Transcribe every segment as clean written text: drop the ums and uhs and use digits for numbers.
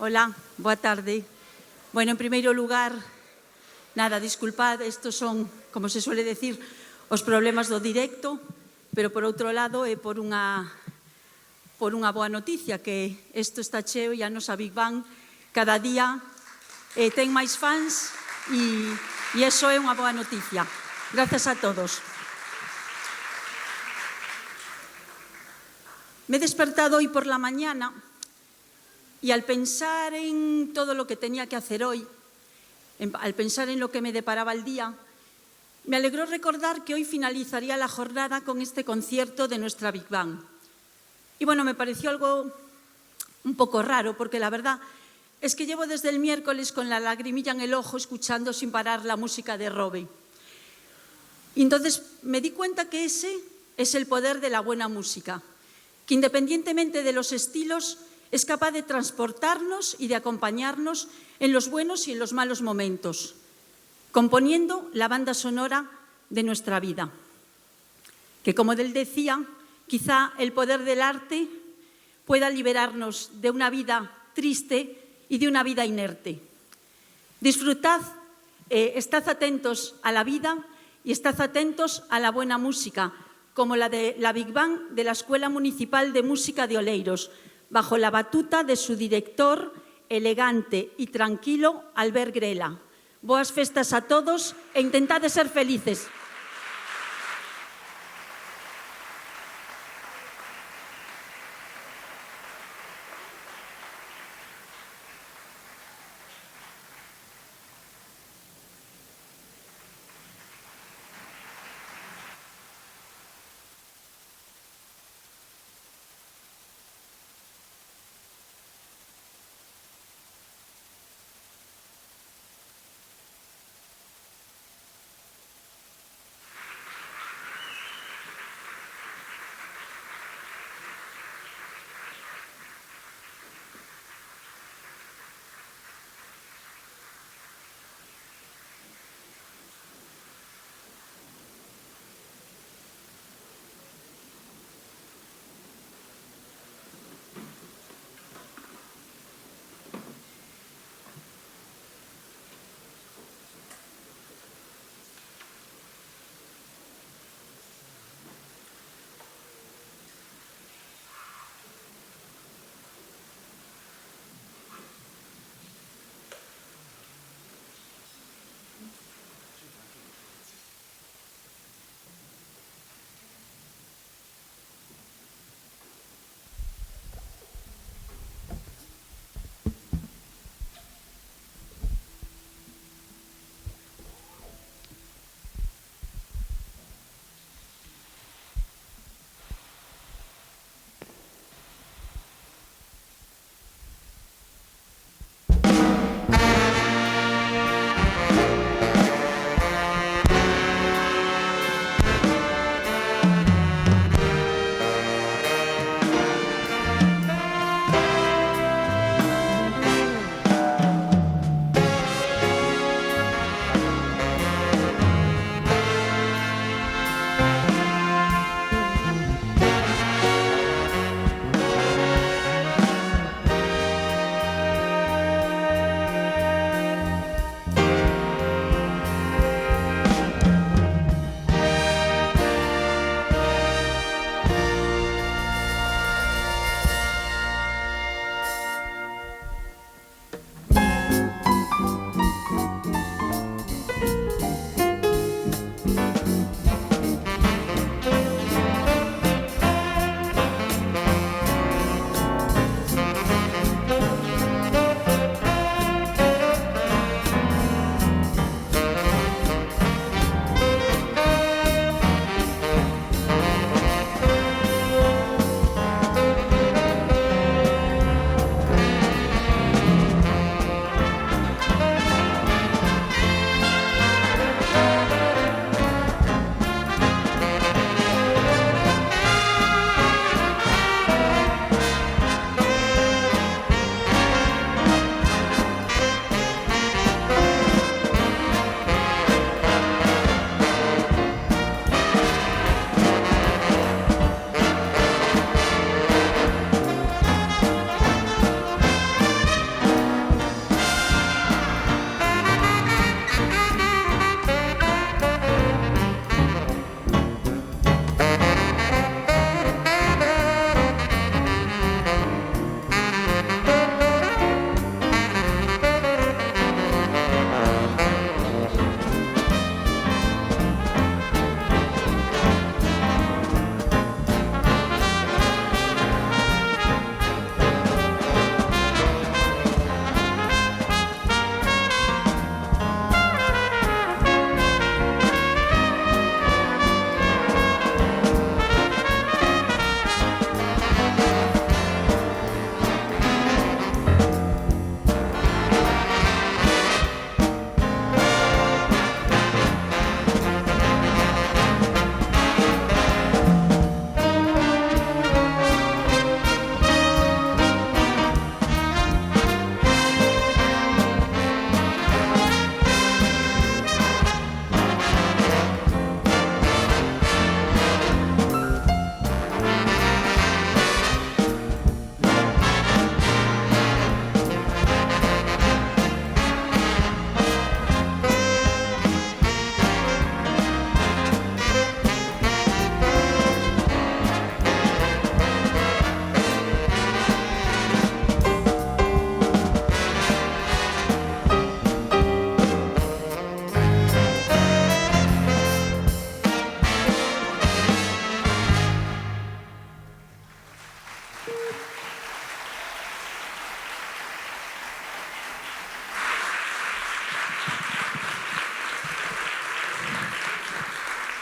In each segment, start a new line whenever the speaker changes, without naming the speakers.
Hola, boa tarde. Bueno, en primeiro lugar, nada, disculpad, estos son, como se suele decir, os problemas do directo, pero por outro lado é por unha boa noticia, que isto está cheo e a nosa Big Bang cada día ten máis fans e iso é unha boa noticia. Grazas a todos. Me he despertado hoy por la mañana y al pensar en todo lo que tenía que hacer hoy, al pensar en lo que me deparaba el día, me alegró recordar que hoy finalizaría la jornada con este concierto de nuestra Big Bang. Y bueno, me pareció algo un poco raro, porque la verdad es que llevo desde el miércoles con la lagrimilla en el ojo escuchando sin parar la música de Robbie. Y entonces me di cuenta que ese es el poder de la buena música, que independientemente de los estilos es capaz de transportarnos y de acompañarnos en los buenos y en los malos momentos, componiendo la banda sonora de nuestra vida. Que, como él decía, quizá el poder del arte pueda liberarnos de una vida triste y de una vida inerte. Disfrutad, estad atentos a la vida y estad atentos a la buena música, como la de la Big Bang de la Escuela Municipal de Música de Oleiros, bajo la batuta de su director, elegante y tranquilo, Albert Grela. Boas festas a todos e intentad de ser felices.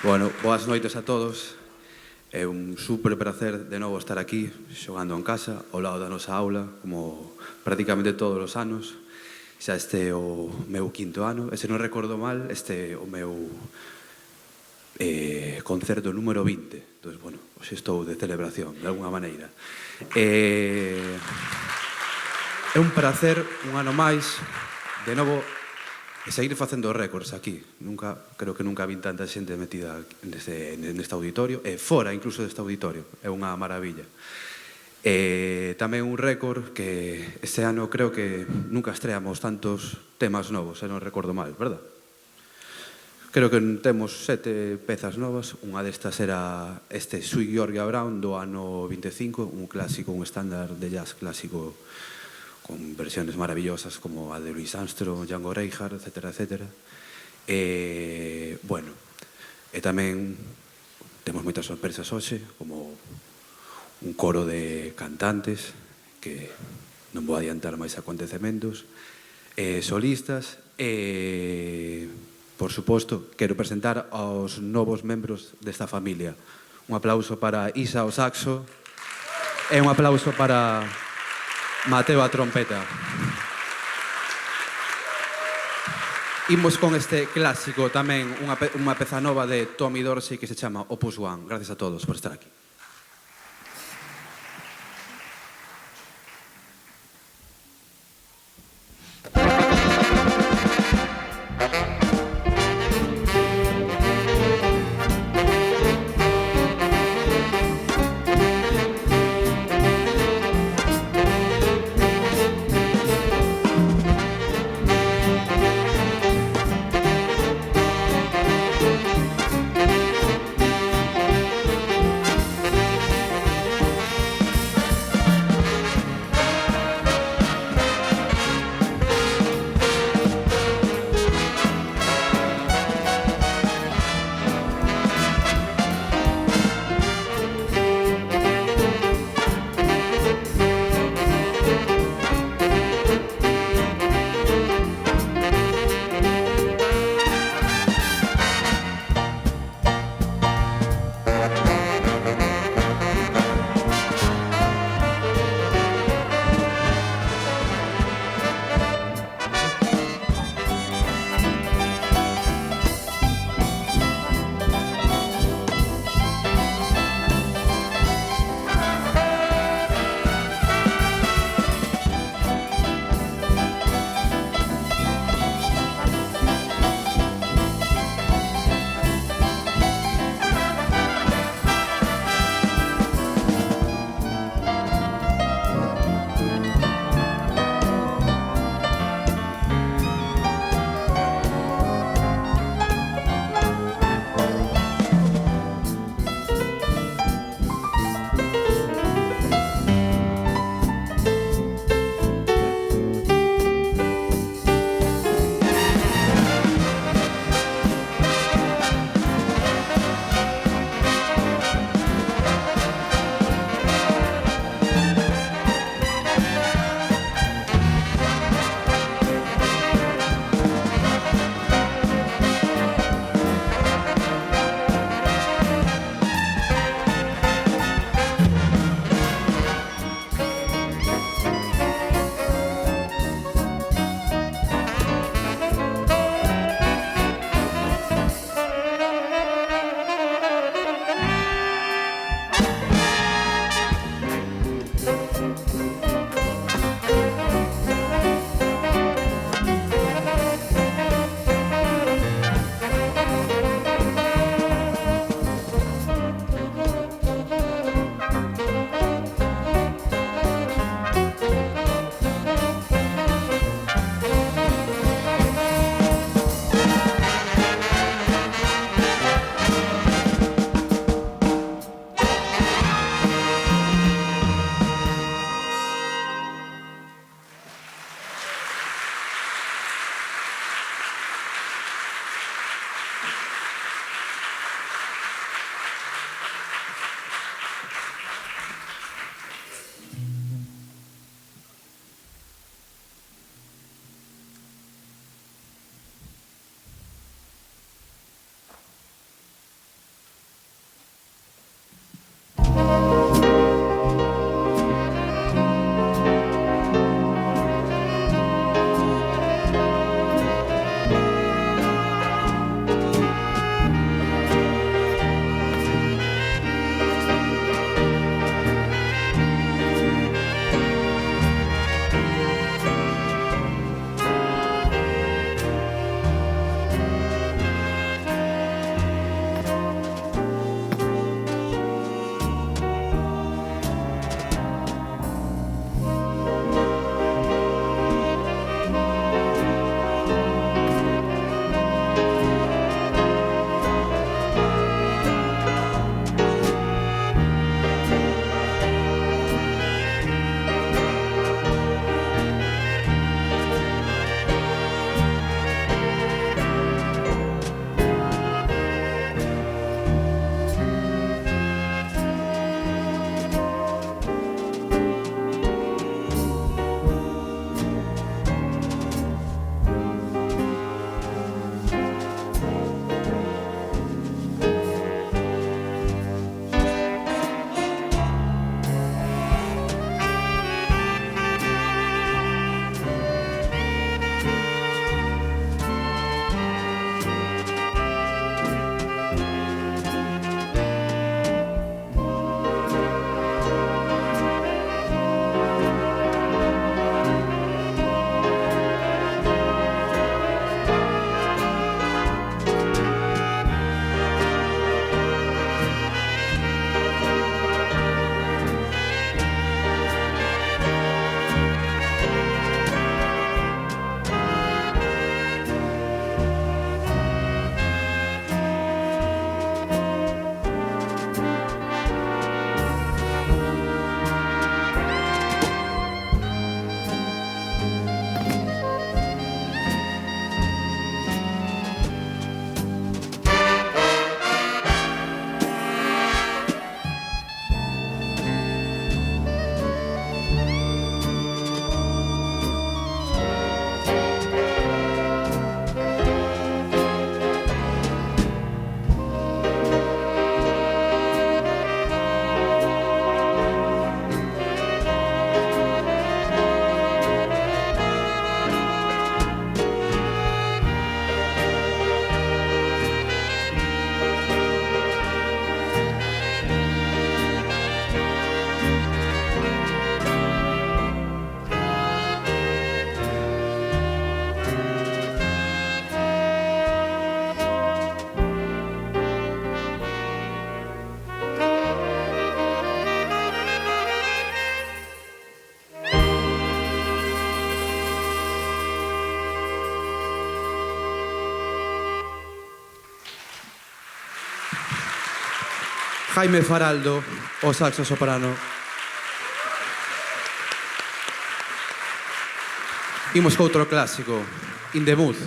Bueno, boas noites a todos. É un super prazer de novo estar aquí, xogando en casa, ao lado da nosa aula, como prácticamente todos os anos. Xa este é o meu quinto ano, e se non recordo mal, este é o meu concerto número 20. Entón, bueno, hoxe estou de celebración, de alguna maneira. É un prazer, un ano máis, de novo, e seguir facendo récords aquí. Creo que nunca vin tanta xente metida neste auditorio, e fora incluso deste auditorio. É unha maravilla. Tamén un récord que este ano creo que nunca estreamos tantos temas novos, se non recordo mal, verdad? Creo que temos 7 pezas novas. Unha destas era este Sweet Georgia Brown do ano 25, un clásico, un estándar de jazz clásico con versiones maravillosas como a de Louis Armstrong, Django Reinhardt, etcétera, etcétera. Bueno, e tamén temos moitas sorpresas hoxe, como un coro de cantantes, que non vou adiantar máis acontecementos, solistas, e, por suposto, quero presentar aos novos membros desta familia. Un aplauso para Isa ao saxo, e un aplauso para Mateo a trompeta. Imos con este clásico tamén, unha peza nova de Tommy Dorsey que se chama Opus One. Gracias a todos por estar aquí. Jaime Faraldo, o saxo soprano. Imos co outro clásico, In the Mood.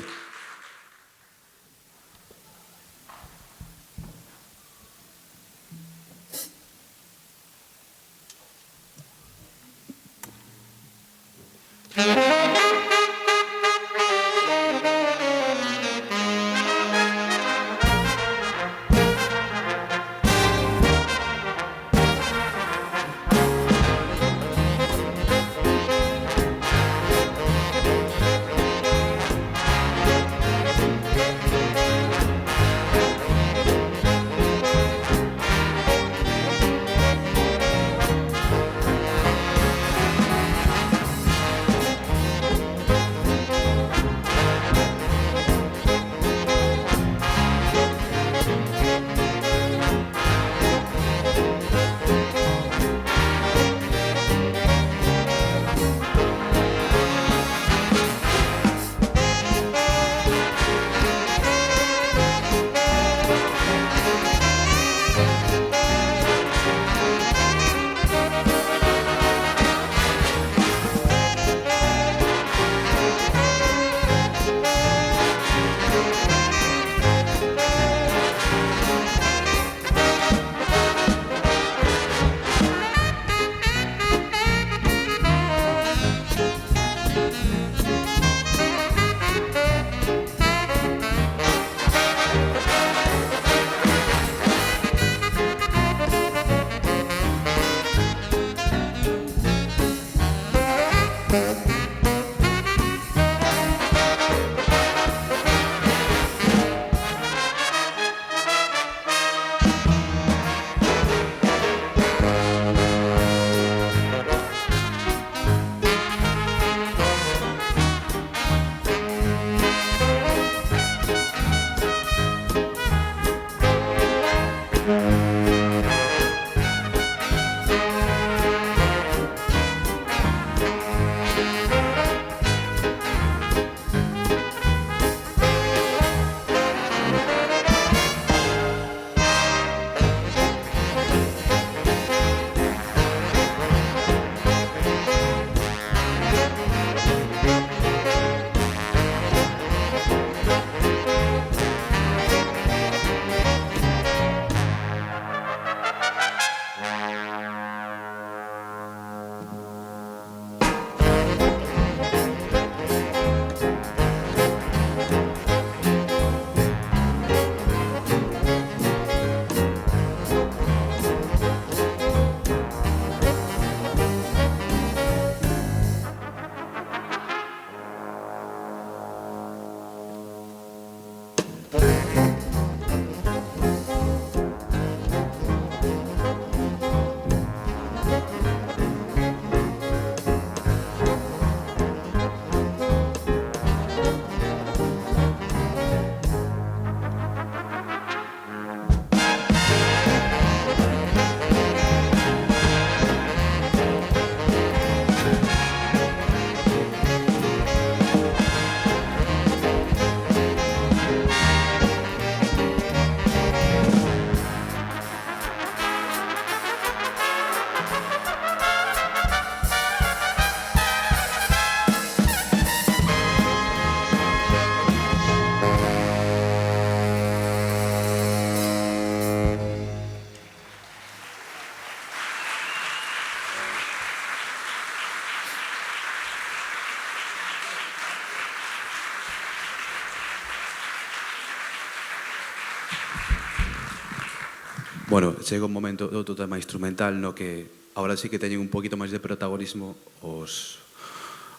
Bueno, chega un momento do outro tema instrumental no que agora sí que teñen un poquito máis de protagonismo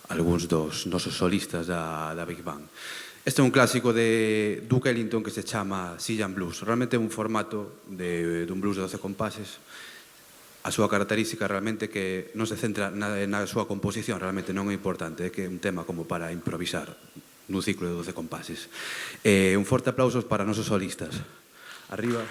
algúns dos nosos solistas da Big Band. Este é un clásico de Duke Ellington que se chama Sillian Blues. Realmente é un formato dun blues de 12 compases. A súa característica realmente que non se centra na súa composición, realmente non é importante, é que é un tema como para improvisar nun ciclo de 12 compases. Un forte aplausos para nosos solistas. Arriba.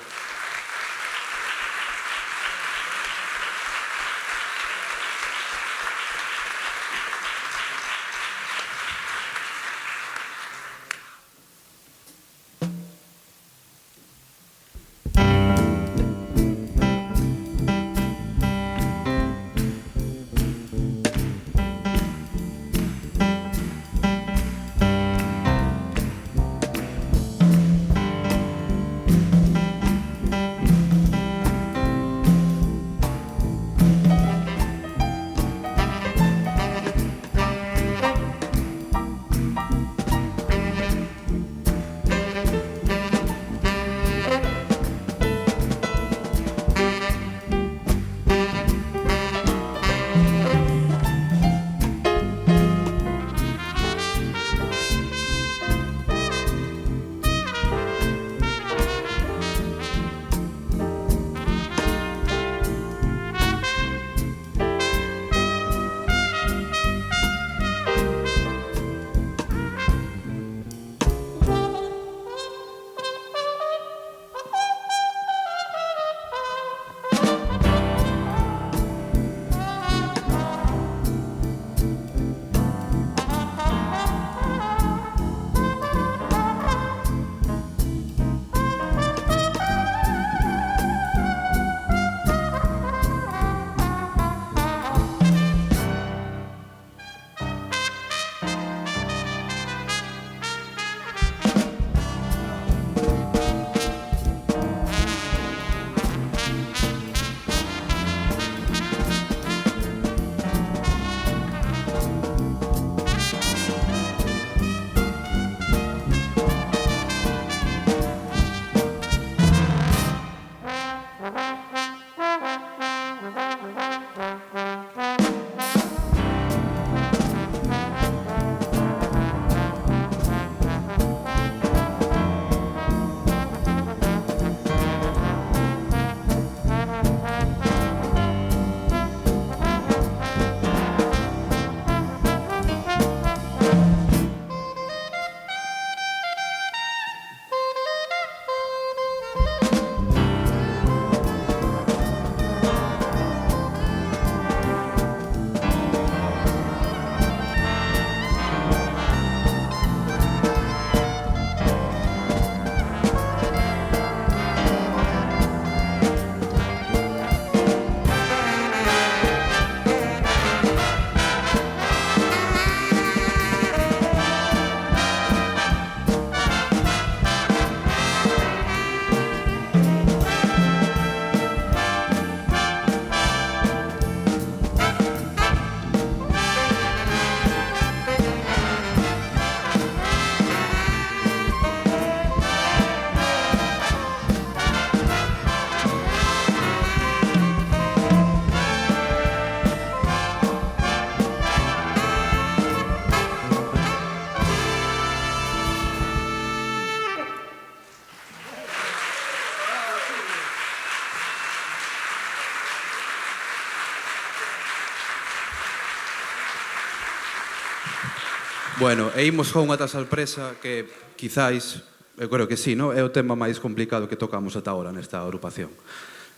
Bueno, e imos con outra sorpresa que quizáis, eu creo que sí, no? É o tema máis complicado que tocamos ata ahora nesta agrupación.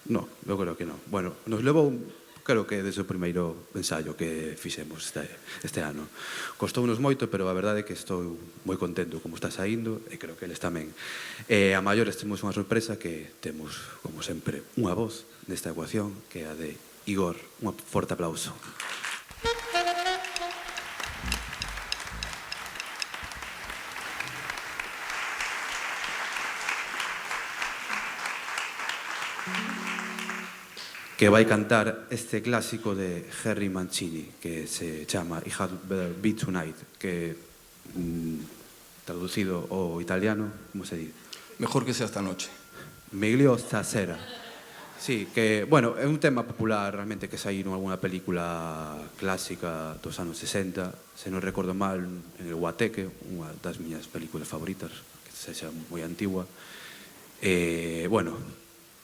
No, eu creo que non. Bueno, nos levou, creo que desde o primeiro ensaio que fixemos este ano. Costounos moito, pero a verdade é que estou moi contento como está saindo e creo que eles tamén. E a maiores temos unha sorpresa que temos, como sempre, unha voz nesta ecuación que é a de Igor. Un forte aplauso. Que vai cantar este clásico de Henry Mancini que se chama It Had Better Be Tonight, que traducido ao italiano, como se dice?
Mejor que sea esta noche.
Meglio stasera. Sí, que, bueno, é un tema popular realmente que saíron en alguna película clásica dos anos 60, se non recordo mal, en el Guateque, unha das miñas películas favoritas, que sexa moi antigua. Bueno,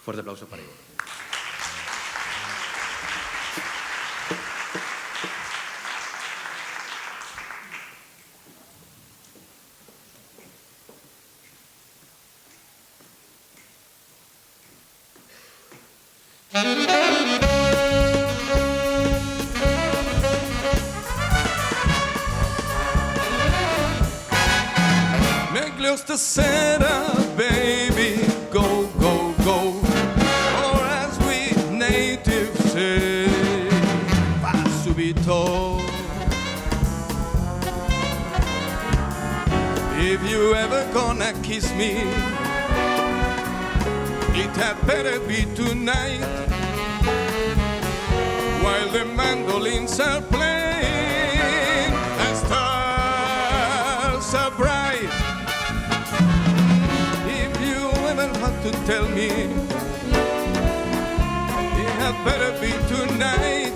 forte aplauso para Igor.
Meglio stasera, baby, go, go, go. Or as we natives say, va subito. If you ever gonna kiss me, it had better be tonight. While the mandolins are playing and stars are bright. If you ever have to tell me, it had better be tonight.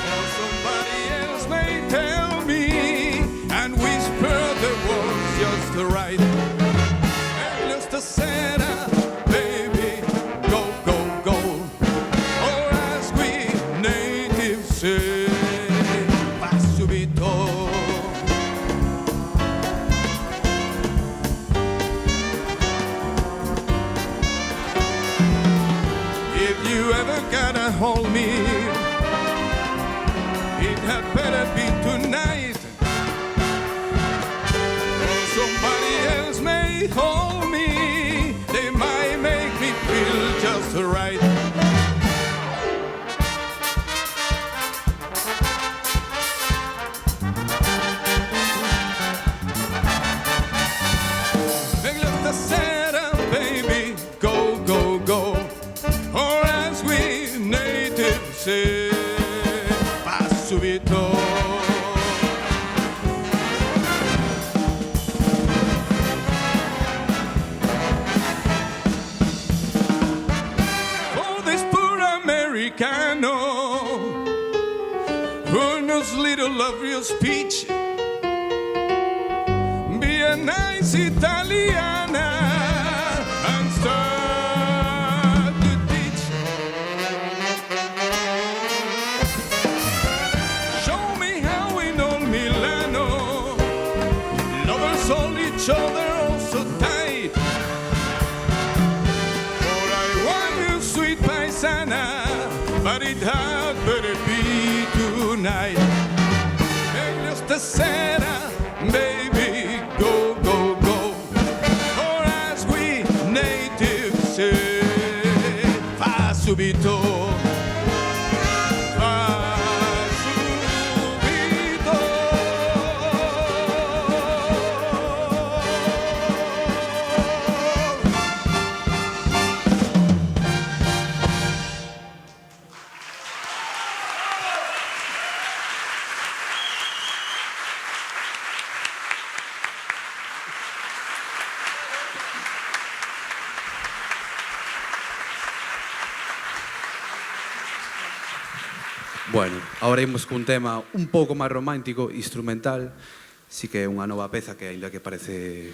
Or somebody else may tell me and whisper the words just right. And just a Santa, baby, go, go, go. Or as we natives say, va subito. If you ever gotta hold me, it had better be tonight. Or somebody else may hold me, they might make me feel just right. Meglio stasera, baby, go, go, go. Or as we natives say, va subito. For this poor Americano who knows little of your speech, be a nice Italiana and start to teach. Show me how in old Milano lovers hold each other oh so tight. For I want you, sweet paisana, but it had better be tonight. Meglio stasera, baby, go, go, go. Or as we natives say, fa subito. Fa subito.
Bueno, agora imos cun tema un pouco máis romántico, instrumental. Sí que é unha nova peza que, aínda que parece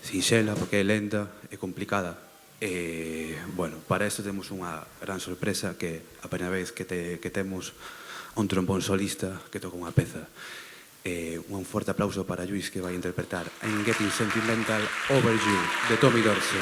sinxela, porque é lenta, é complicada. Bueno, para isto temos unha gran sorpresa que a primeira vez que temos un trombón solista que toca unha peza. Un forte aplauso para Lluís, que vai interpretar I'm Getting Sentimental Over You, de Tommy Dorsey.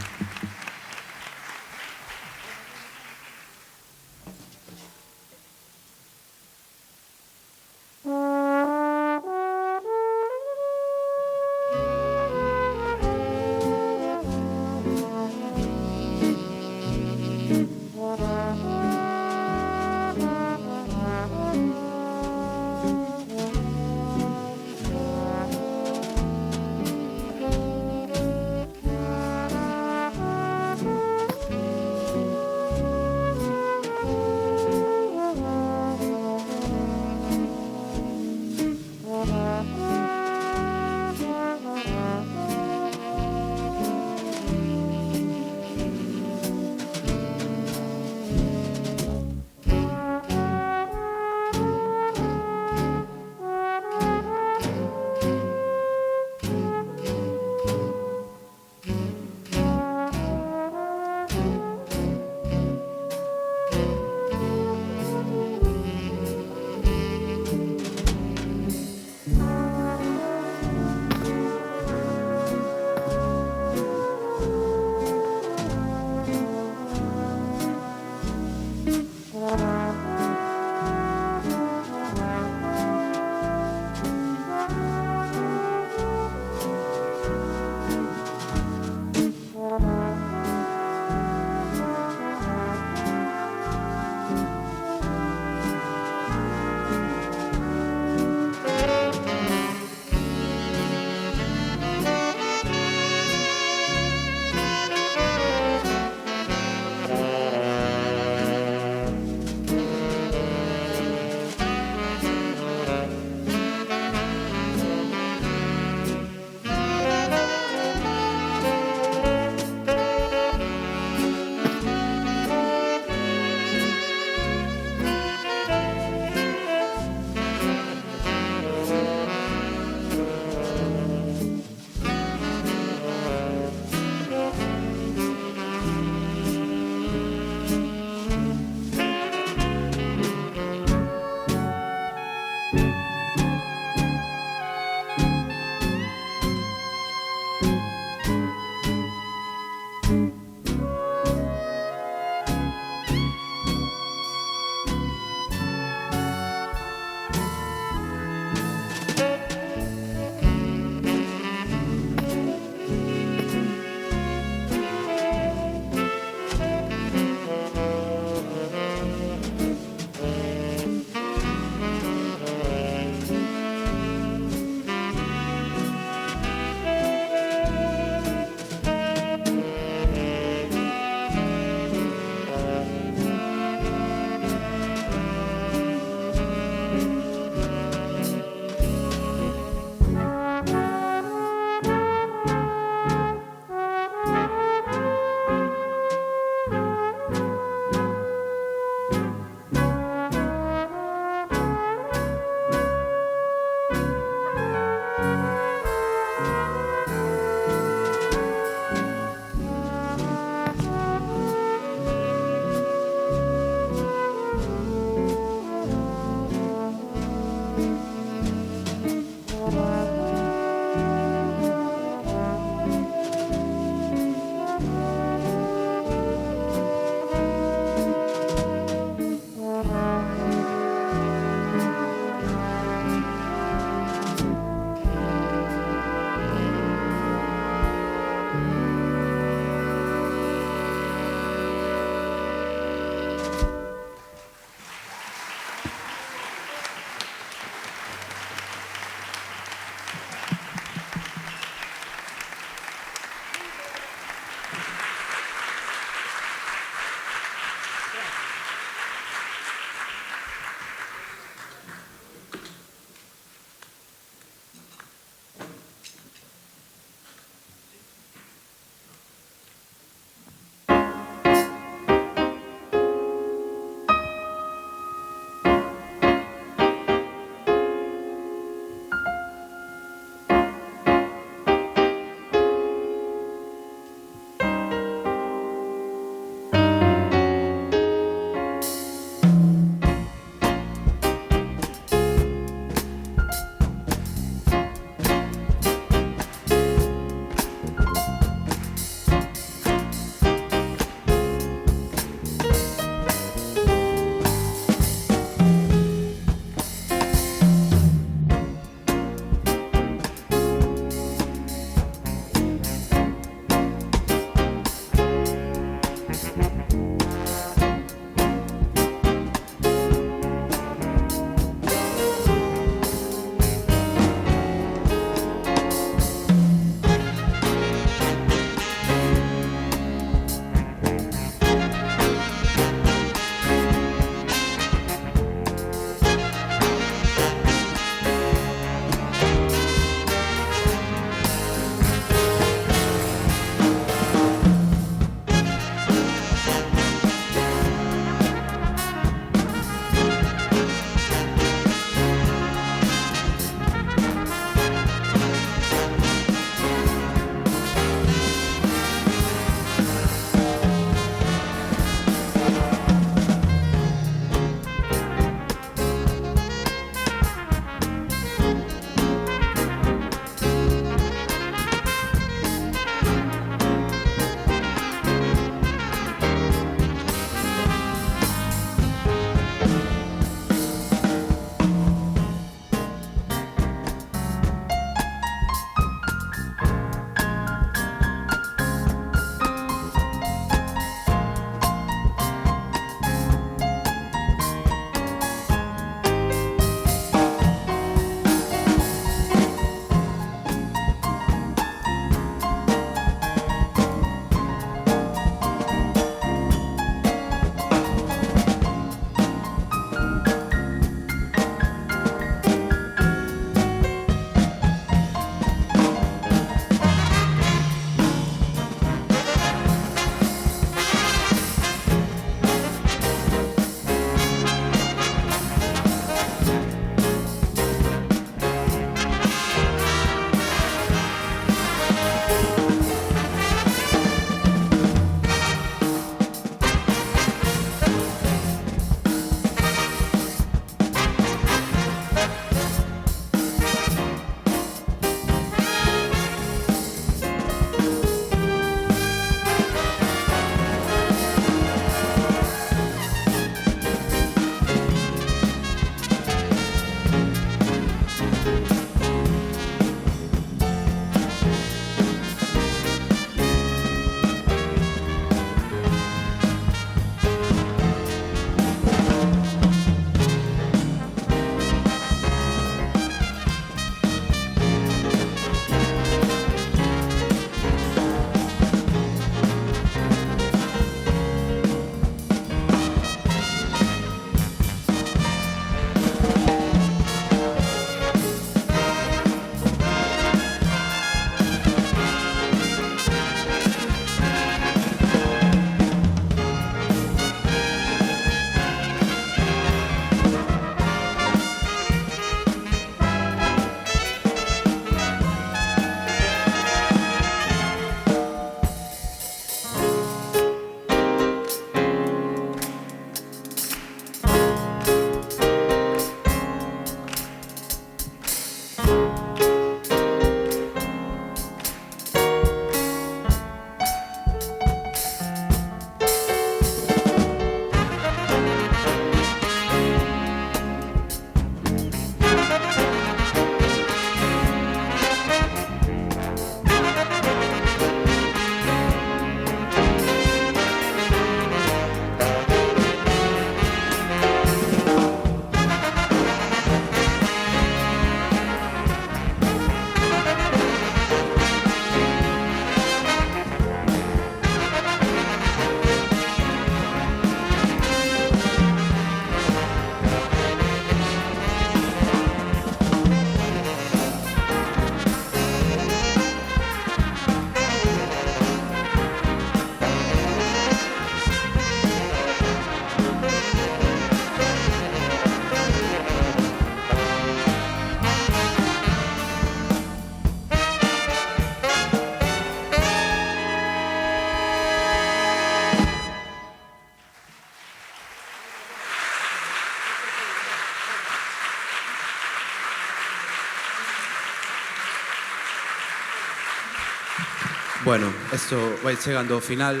Bueno, isto vai chegando ao final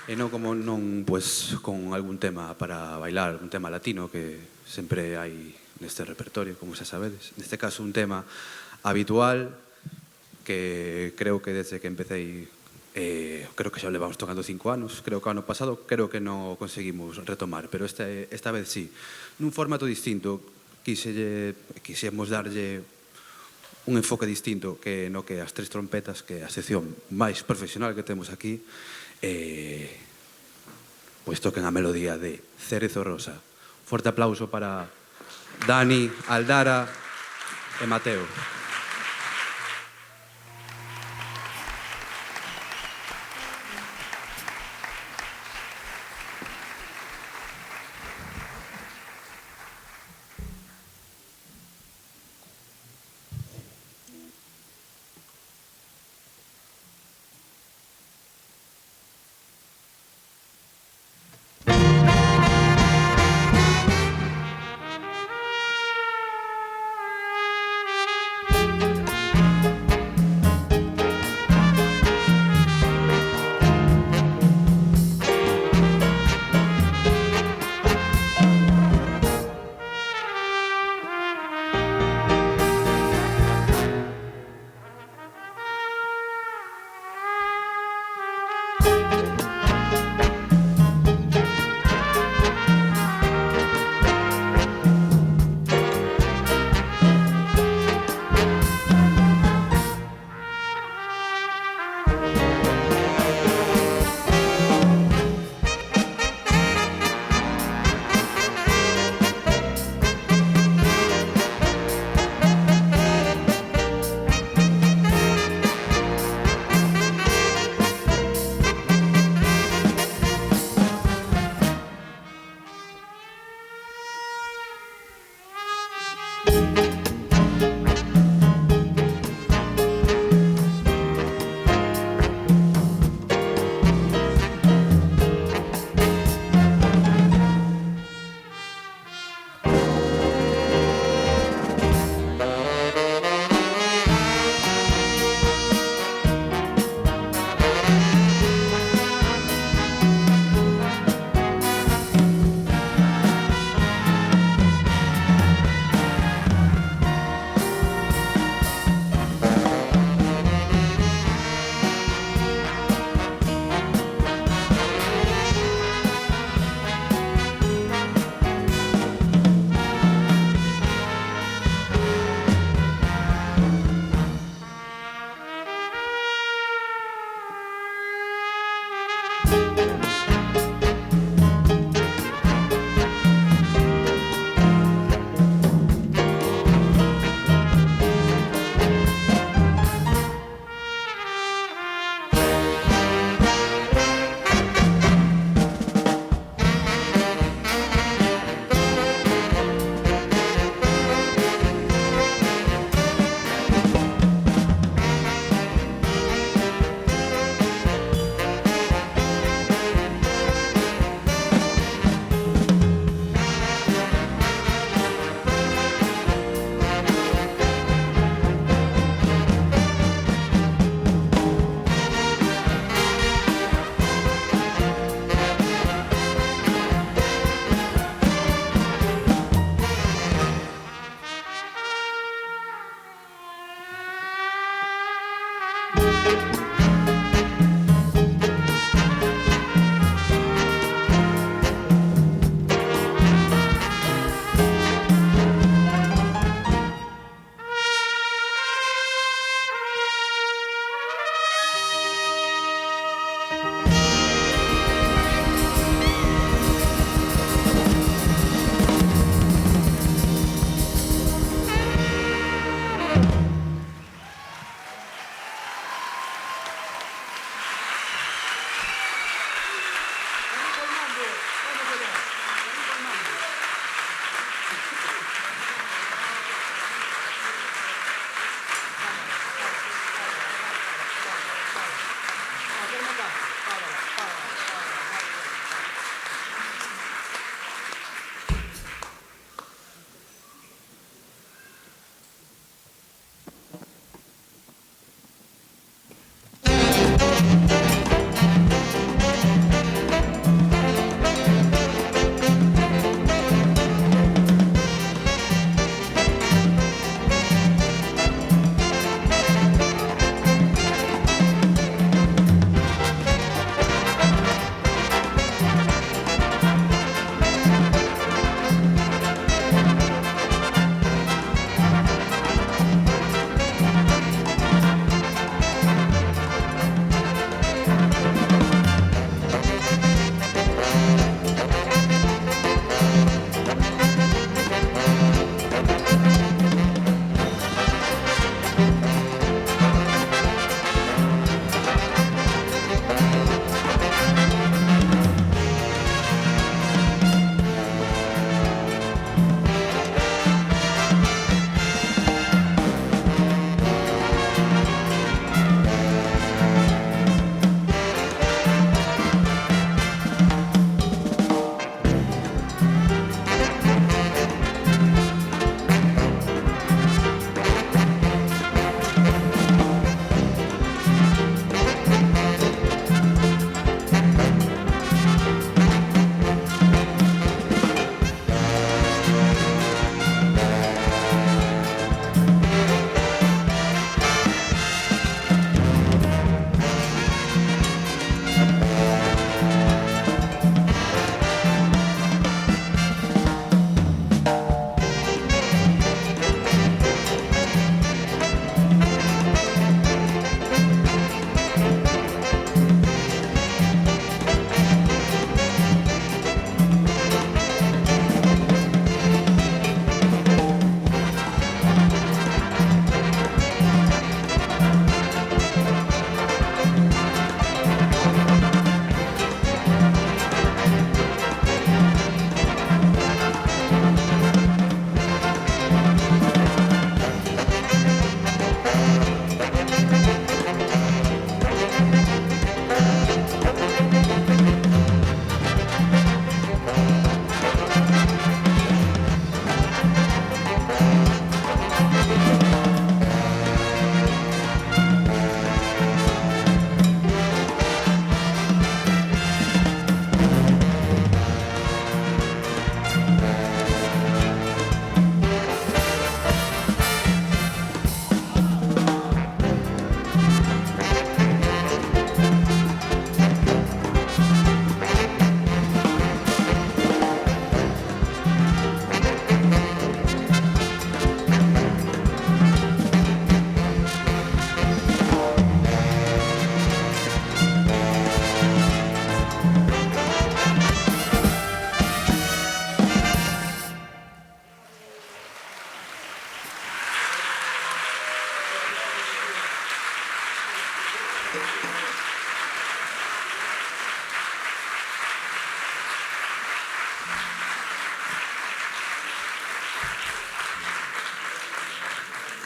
e non como non, pues, con algún tema para bailar, un tema latino que sempre hai neste repertorio, como xa sabedes. Neste caso un tema habitual que creo que desde que empecéi Creo que xa levamos tocando 5 anos, creo que o ano pasado creo que non conseguimos retomar, pero esta vez sí. Nun formato distinto, quixemos darlle un enfoque distinto que no que as tres trompetas, que é a sección máis profesional que temos aquí, pois toquen a melodía de Cerezo Rosa. Forte aplauso para Dani, Aldara e Mateo.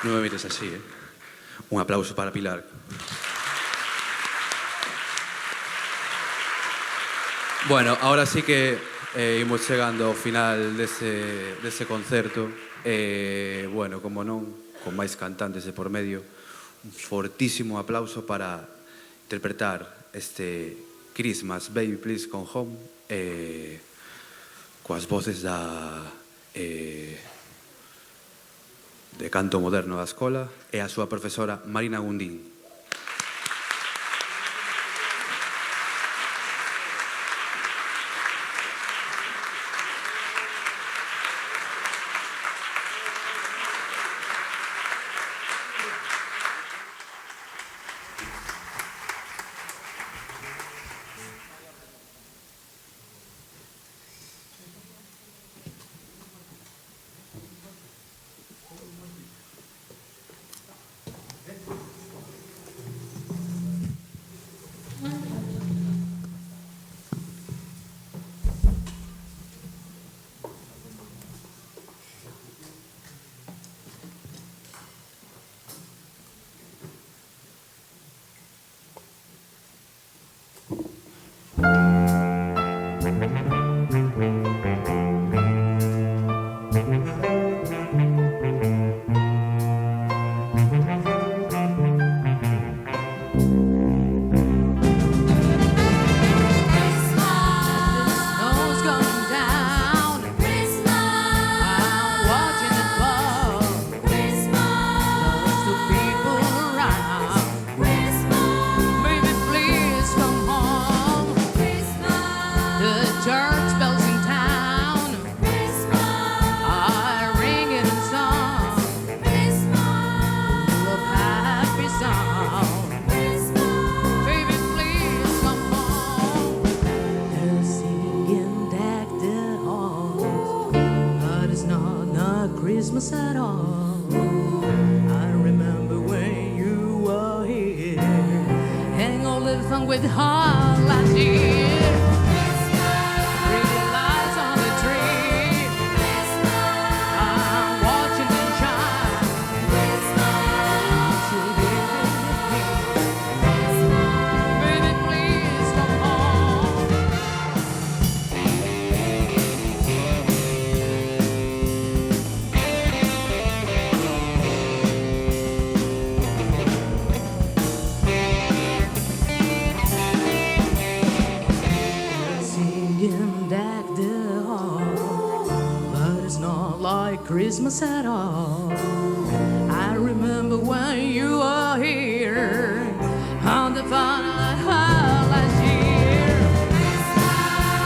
Non me mires así, Un aplauso para Pilar. Bueno, ahora sí que imos chegando ao final dese concerto. Bueno, como non, con máis cantantes de por medio, un fortísimo aplauso para interpretar este Christmas Baby Please Come Home coas voces de canto moderno da escola e a súa profesora Marina Gundín.
Christmas at all. I remember when you were here, hang all the fun with heart last year. Pretty lights on the tree, I'm watching them shine. So baby, please come home. Singing Deck the Hall, but it's not like Christmas at all. I remember when you were here on the fun last year.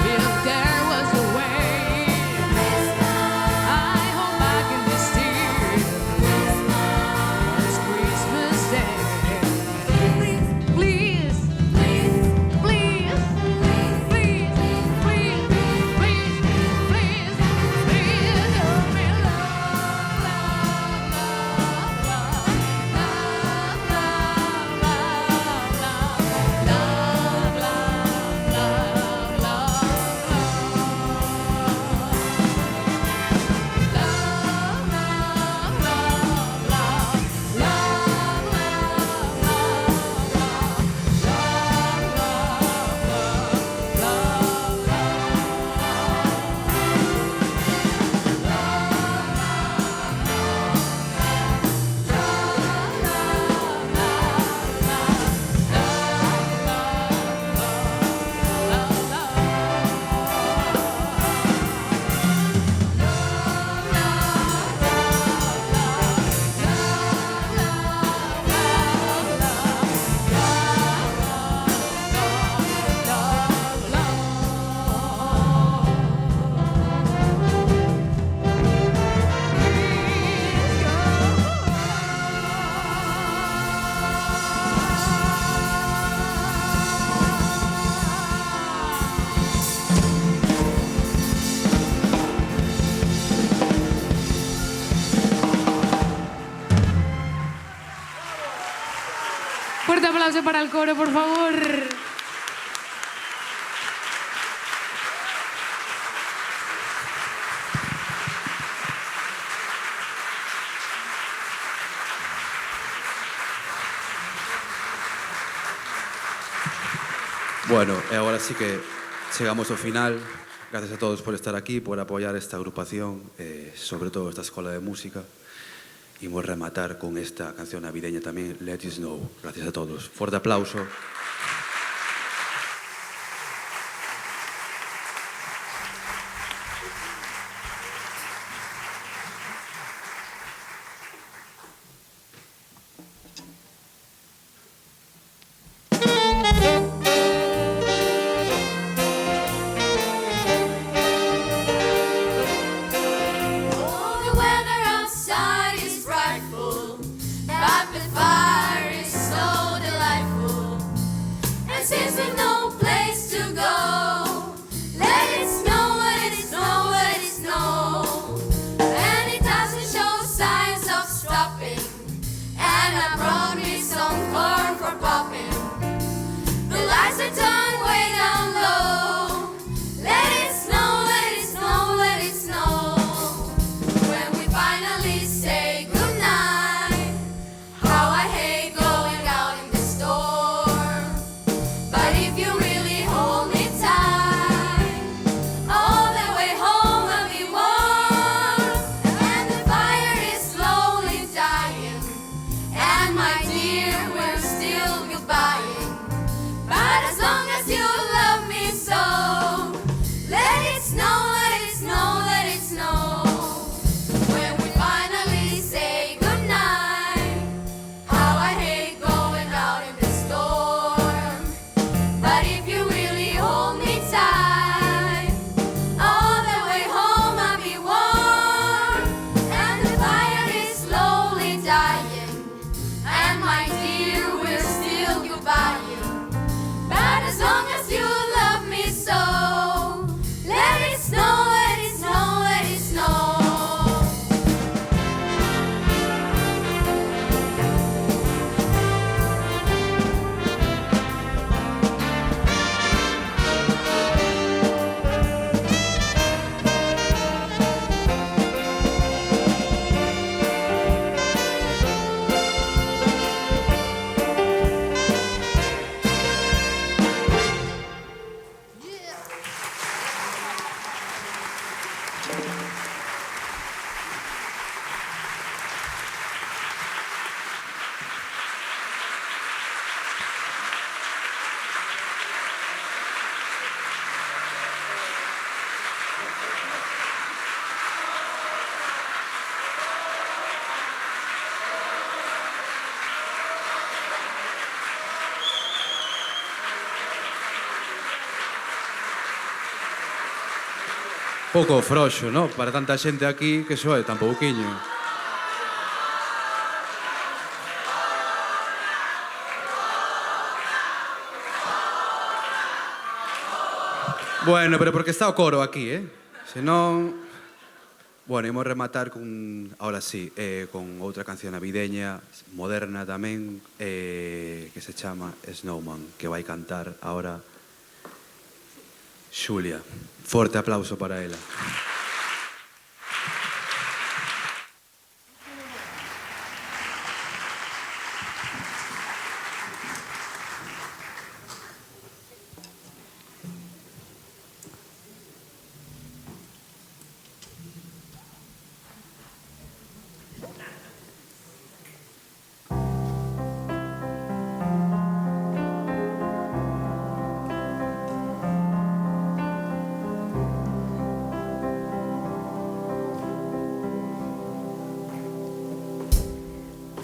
If there was a way, I hope I can be steer. It's Christmas Day. Please, please, please, please, please, please, please, please, help me love, fuerte aplauso para el coro, por favor.
Bueno, e agora sí que chegamos ao final. Gracias a todos por estar aquí, por apoiar esta agrupación, sobre todo esta escola de música. Imos rematar con esta canción navideña tamén, Let It Snow. Gracias a todos. Forte aplauso.
Oh, the weather outside is frightful, but the fire is so delightful. And since we've no place to go, let it snow, let it snow, let it snow. And it doesn't show signs of stopping, and I brought me some corn for popping. The lights are turned way down low. Let it snow, let it snow, let it snow. When we finally say goodnight, how I hate going out in the storm. But if you really hold me tight, all the way home I'll be warm. And the fire is slowly dying, and my dear, we're still goodbying. But as long as you love me so, let it snow, let it snow, let it snow. When we finally say goodnight, how I hate going out in the storm. But if you really hold me tight, all the way home I'll be warm. And the fire is slowly dying, and my dear, we're still goodbying. But as long as you love me so, let it snow, let it snow, let it snow.
Pouco froxo, no? Para tanta xente aquí que soe tan pouquiño. Bueno, pero porque está o coro aquí, Se non... Bueno, imos rematar con... Ahora sí, con outra canción navideña, moderna tamén, que se chama Snowman, que vai cantar ahora Xulia. Forte aplauso para ela.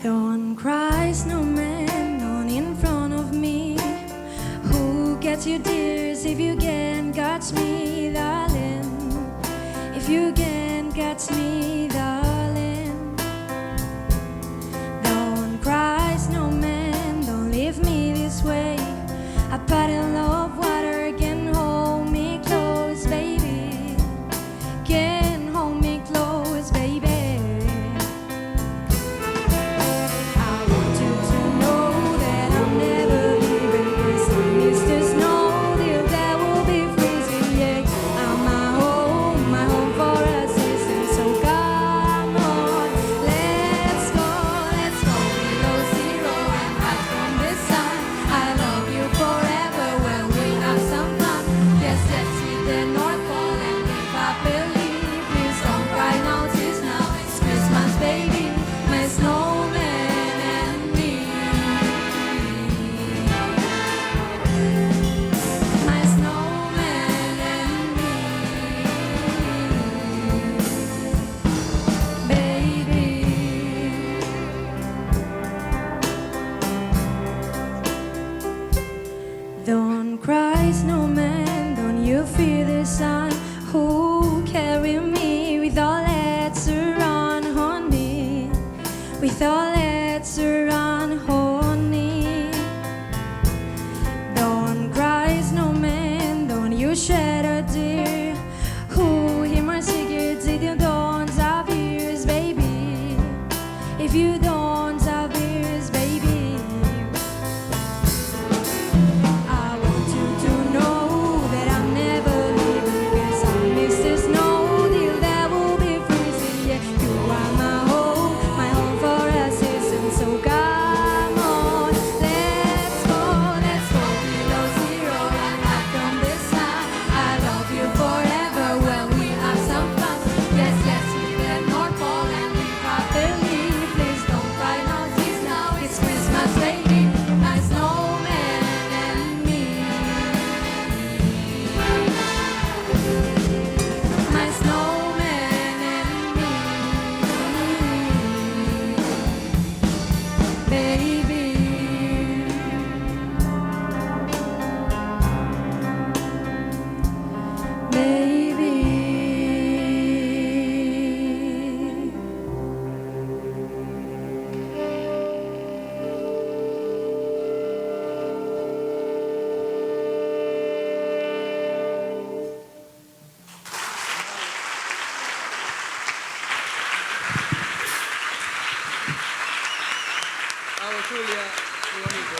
Don't cry, snowman, on in front of me. Who gets your tears if you can catch me, darling? If you can catch me, darling. Don't cry, snowman, don't leave me this way. A puddle of water can hold me close, baby. Can hold me close, baby.
Oh,
thought let's run, honey. Don't cry, snowman, don't you shed a tear. Who hear my secrets if you don't have ears, baby? If you don't have ears, baby. I want you to know that I'm never leaving, 'cause I miss the snow till there will be freezing. Yeah, you are my home for a season. So come on, let's go below zero and up from the sun. I love you forever when we have some fun. Yes, we let North Pole and we happily. Please don't cry, no tears now. It's Christmas, baby. My snowman and me. My snowman and me. Baby. Baby.
Bravo, Giulia, muy bonito.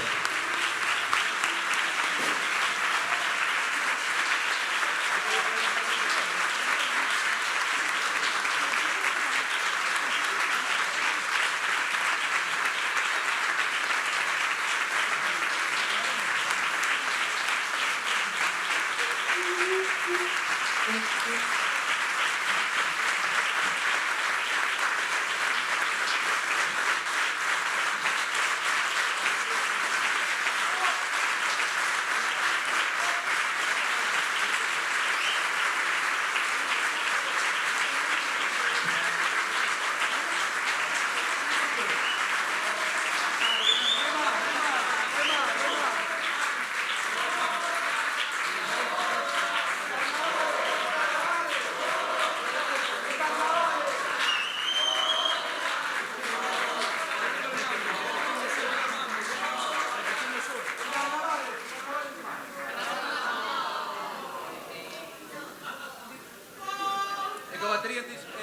E con batería tens que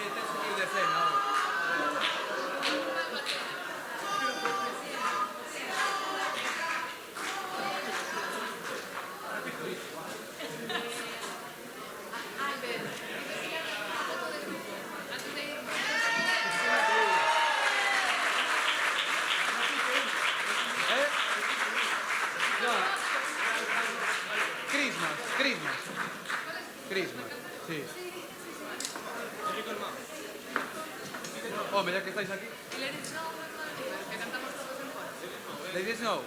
ir de cena. Christmas, sí. Hombre, ya que estáis aquí.
Let it snow, que cantamos todos en coro.
Let it snow.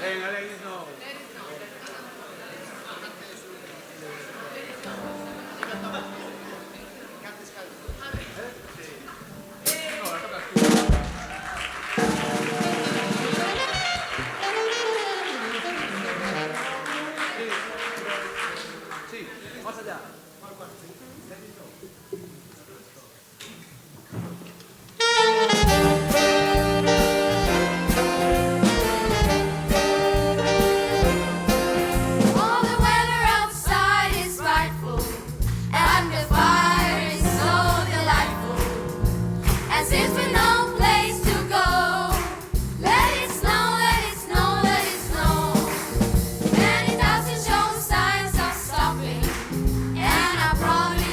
Venga, let it snow. Sí, más allá.
All the weather outside is frightful, and the fire is so delightful. And since we've no place to go, let it snow, let it snow, let it snow. And it doesn't show signs of stopping, and I probably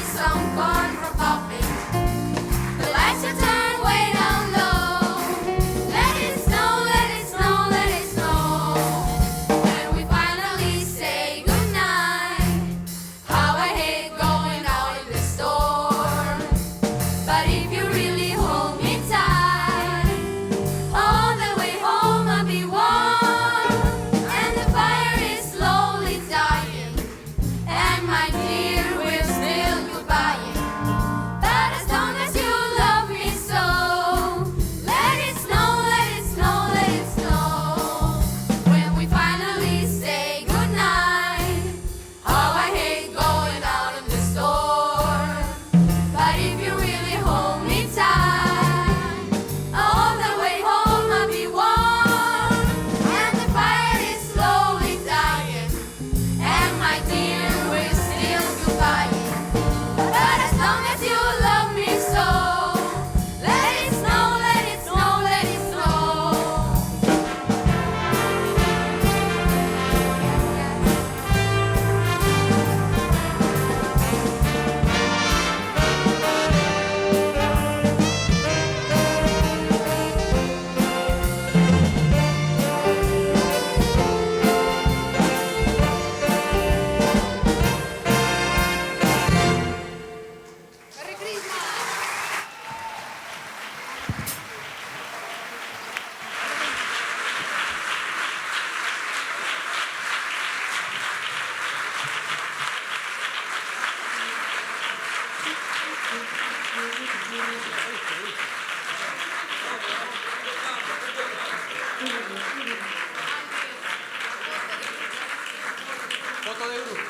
Foto de grupo.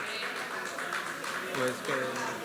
Pues que...